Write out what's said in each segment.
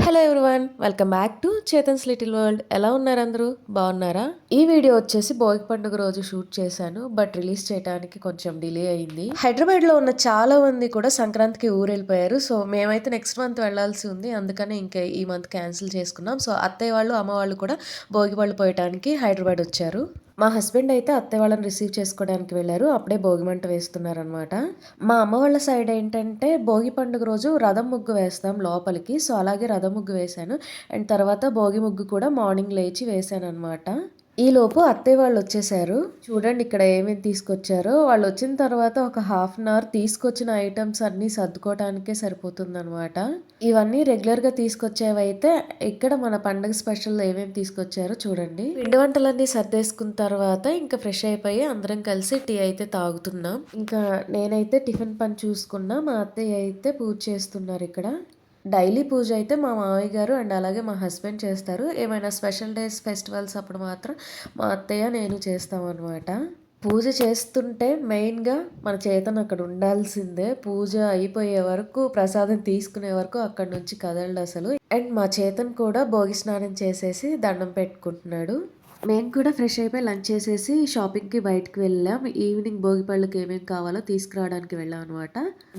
Hello everyone, welcome back to Chetan's little world. ఎలా ఉన్నారు అందరూ? బాగున్నారా? ఈ వీడియో వచ్చేసి భోగి పండుగ రోజు షూట్ చేశాను, బట్ రిలీజ్ చేయడానికి కొంచెం డిలే అయింది. హైదరాబాద్ లో ఉన్న చాలా మంది కూడా సంక్రాంతికి ఊరు వెళ్ళిపోయారు. సో మేమైతే నెక్స్ట్ మంత్ వెళ్లాల్సి ఉంది, అందుకని ఇంకా ఈ మంత్ క్యాన్సిల్ చేసుకున్నాం. సో అత్తయ్య వాళ్ళు అమ్మ వాళ్ళు కూడా భోగి పళ్ళు పోయటానికి హైదరాబాద్ వచ్చారు. మా హస్బెండ్ అయితే అత్తయ్య వాళ్ళని రిసీవ్ చేసుకోవడానికి వెళ్ళారు. అప్పుడే భోగి మంట వేస్తున్నారనమాట. మా అమ్మ వాళ్ళ సైడ్ ఏంటంటే భోగి పండుగ రోజు రథం ముగ్గు వేస్తాం లోపలికి. సో అలాగే రథం ముగ్గు వేశాను. అండ్ తర్వాత భోగి ముగ్గు కూడా మార్నింగ్ లేచి వేశాను అనమాట. ఈలోపు అత్తయ్య వాళ్ళు వచ్చేసారు. చూడండి ఇక్కడ ఏమేమి తీసుకొచ్చారో. వాళ్ళు వచ్చిన తర్వాత ఒక హాఫ్ అన్ అవర్ తీసుకొచ్చిన ఐటమ్స్ అన్నీ సర్దుకోవడానికే సరిపోతుందనమాట. ఇవన్నీ రెగ్యులర్గా తీసుకొచ్చేవైతే ఇక్కడ మన పండుగ స్పెషల్ ఏమేమి తీసుకొచ్చారో చూడండి. పిండి వంటలన్నీ సర్దేసుకున్న తర్వాత ఇంకా ఫ్రెష్ అయిపోయి అందరం కలిసి టీ అయితే తాగుతున్నాం. ఇంకా నేనైతే టిఫిన్ పని చూసుకున్నా, మా అత్తయ్య అయితే పూజ చేస్తున్నారు ఇక్కడ. డైలీ పూజ అయితే మా మామయ్య గారు అండ్ అలాగే మా హస్బెండ్ చేస్తారు. ఏమైనా స్పెషల్ డేస్ ఫెస్టివల్స్ అప్పుడు మాత్రం మా అత్తయ్య నేను చేస్తామన్నమాట. పూజ చేస్తుంటే మెయిన్గా మన చేతన అక్కడ ఉండాల్సిందే. పూజ అయిపోయే వరకు, ప్రసాదం తీసుకునే వరకు అక్కడ నుంచి కదలడు అసలు. అండ్ మా చేతన్ కూడా భోగి స్నానం చేసేసి దండం పెట్టుకుంటున్నాడు. మేము కూడా ఫ్రెష్ అయిపోయి లంచ్ చేసేసి షాపింగ్కి బయటకు వెళ్ళాం. ఈవినింగ్ భోగి పళ్ళకి ఏమేమి కావాలో తీసుకురావడానికి వెళ్ళాం అనమాట.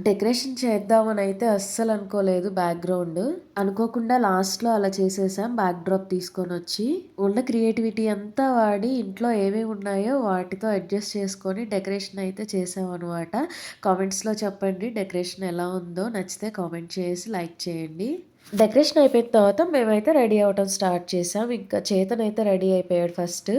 డెకరేషన్ చేద్దామని అయితే అస్సలు అనుకోలేదు. బ్యాక్గ్రౌండ్ అనుకోకుండా లాస్ట్లో అలా చేసేసాం. బ్యాక్ డ్రాప్ తీసుకొని వచ్చి ఉన్న క్రియేటివిటీ అంతా వాడి ఇంట్లో ఏమేమి ఉన్నాయో వాటితో అడ్జస్ట్ చేసుకొని డెకరేషన్ అయితే చేసాం అనమాట. కామెంట్స్లో చెప్పండి డెకరేషన్ ఎలా ఉందో. నచ్చితే కామెంట్ చేసి లైక్ చేయండి. డెకరేషన్ అయిపోయిన తర్వాత మేమైతే రెడీ అవ్వటం స్టార్ట్ చేసాం. ఇంకా చేతన్ అయితే రెడీ అయిపోయాడు ఫస్ట్.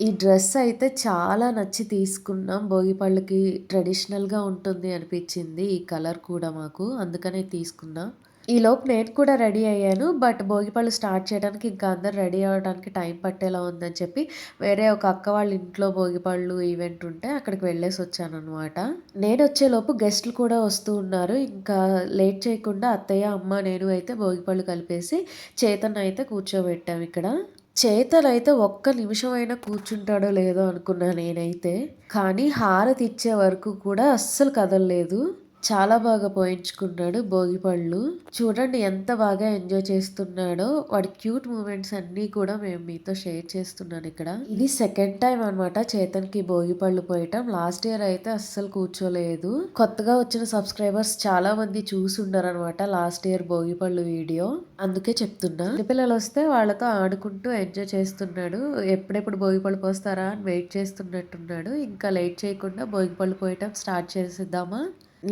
ఈ డ్రెస్ అయితే చాలా నచ్చి తీసుకున్నాం. భోగిపళ్ళకి ట్రెడిషనల్గా ఉంటుంది అనిపించింది ఈ కలర్ కూడా మాకు, అందుకనే తీసుకున్నాం. ఈలోపు నేను కూడా రెడీ అయ్యాను. బట్ భోగిపళ్ళు స్టార్ట్ చేయడానికి ఇంకా అందరు రెడీ అవ్వడానికి టైం పట్టేలా ఉందని చెప్పి వేరే ఒక అక్క వాళ్ళ ఇంట్లో భోగిపళ్ళు ఈవెంట్ ఉంటే అక్కడికి వెళ్ళేసి వచ్చాను అనమాట. నేను వచ్చేలోపు గెస్ట్లు కూడా వస్తూ ఉన్నారు. ఇంకా లేట్ చేయకుండా అత్తయ్య, అమ్మ, నేను అయితే భోగిపళ్ళు కలిపేసి చేతన్ అయితే కూర్చోబెట్టాము ఇక్కడ. చేతన్ అయితే ఒక్క నిమిషం అయినా కూర్చుంటాడో లేదో అనుకున్నా నేనైతే. కానీ హారతి ఇచ్చే వరకు కూడా అస్సలు కదలలేదు. చాలా బాగా పోయించుకున్నాడు భోగిపళ్ళు. చూడండి ఎంత బాగా ఎంజాయ్ చేస్తున్నాడో. వాడి క్యూట్ మూమెంట్స్ అన్నీ కూడా మేము మీతో షేర్ చేస్తున్నాను ఇక్కడ. ఇది సెకండ్ టైం అనమాట చేతన్కి భోగిపళ్ళు పోయటం. లాస్ట్ ఇయర్ అయితే అస్సలు కూర్చోలేదు. కొత్తగా వచ్చిన సబ్స్క్రైబర్స్ చాలా మంది చూసి ఉండరు అనమాట లాస్ట్ ఇయర్ భోగిపళ్ళు వీడియో, అందుకే చెప్తున్నా. పిల్లలు వస్తే వాళ్ళతో ఆడుకుంటూ ఎంజాయ్ చేస్తున్నాడు. ఎప్పుడెప్పుడు భోగిపళ్ళు పోస్తారా అని వెయిట్ చేస్తున్నట్టున్నాడు. ఇంకా లేట్ చేయకుండా భోగిపళ్ళు పోయటం స్టార్ట్ చేసేద్దామా.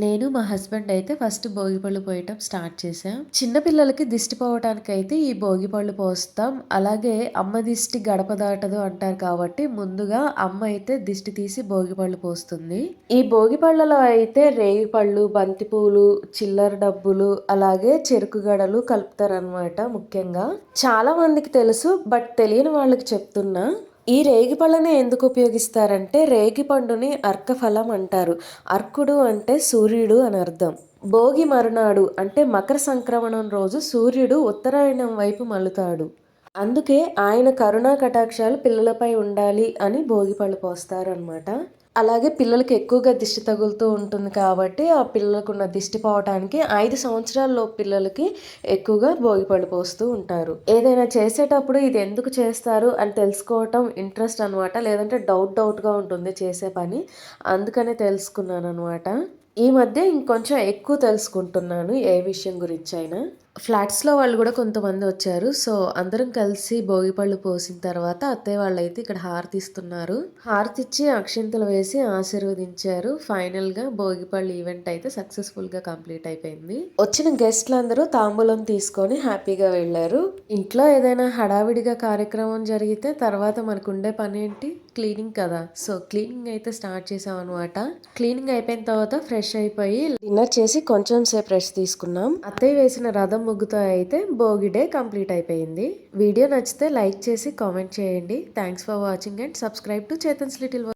నేను మా హస్బెండ్ అయితే ఫస్ట్ భోగిపళ్ళు పోయటం స్టార్ట్ చేసాం. చిన్నపిల్లలకి దిష్టి పోవటానికి అయితే ఈ భోగిపళ్ళు పోస్తాం. అలాగే అమ్మ దిష్టి గడప దాటదు అంటారు కాబట్టి ముందుగా అమ్మ అయితే దిష్టి తీసి భోగిపళ్ళు పోస్తుంది. ఈ భోగిపళ్ళలో అయితే రేగిపళ్ళు, బంతిపూలు, చిల్లర డబ్బులు, అలాగే చెరుకు గడలు కలుపుతారనమాట. ముఖ్యంగా చాలా మందికి తెలుసు, బట్ తెలియని వాళ్ళకి చెప్తున్నా. ఈ రేగిపళ్ళని ఎందుకు ఉపయోగిస్తారంటే రేగిపండుని అర్కఫలం అంటారు. అర్కుడు అంటే సూర్యుడు అని అర్థం. భోగి మరునాడు అంటే మకర సంక్రమణం రోజు సూర్యుడు ఉత్తరాయణం వైపు మలుతాడు. అందుకే ఆయన కరుణా కటాక్షాలు పిల్లలపై ఉండాలి అని భోగిపళ్ళు పోస్తారనమాట. అలాగే పిల్లలకి ఎక్కువగా దిష్టి తగులుతూ ఉంటుంది కాబట్టి ఆ పిల్లలకు ఉన్న దిష్టి పోవటానికి 5 సంవత్సరాల్లో పిల్లలకి ఎక్కువగా భోగిపళ్ళు పోస్తూ ఉంటారు. ఏదైనా చేసేటప్పుడు ఇది ఎందుకు చేస్తారు అని తెలుసుకోవటం ఇంట్రెస్ట్ అనమాట. లేదంటే డౌట్గా ఉంటుంది చేసే పని, అందుకనే తెలుసుకున్నాను అనమాట. ఈ మధ్య ఇంకొంచెం ఎక్కువ తెలుసుకుంటున్నాను ఏ విషయం గురించి అయినా. ఫ్లాట్స్లో వాళ్ళు కూడా కొంతమంది వచ్చారు. సో అందరం కలిసి భోగిపళ్ళు పోసిన తర్వాత అత్తయ్య వాళ్ళు అయితే ఇక్కడ హారతి ఇస్తున్నారు. హారతి ఇచ్చి అక్షింతలు వేసి ఆశీర్వదించారు. ఫైనల్గా భోగిపళ్ళు ఈవెంట్ అయితే సక్సెస్ఫుల్గా కంప్లీట్ అయిపోయింది. వచ్చిన గెస్ట్లు అందరూ తాంబూలం తీసుకొని హ్యాపీగా వెళ్ళారు. ఇంట్లో ఏదైనా హడావిడిగా కార్యక్రమం జరిగితే తర్వాత మనకు ఉండే పని ఏంటి? క్లీనింగ్ కదా. సో క్లీనింగ్ అయితే స్టార్ట్ చేసాం అనమాట. క్లీనింగ్ అయిపోయిన తర్వాత ఫ్రెష్ అయిపోయి డిన్నర్ చేసి కొంచెం సేపు రెస్ట్ తీసుకున్నాం. అత్తయ్య వేసిన రథం ముగ్గుతో అయితే భోగి డే కంప్లీట్ అయిపోయింది. వీడియో నచ్చితే లైక్ చేసి కామెంట్ చేయండి. Thanks for watching and subscribe to Chetan's little world.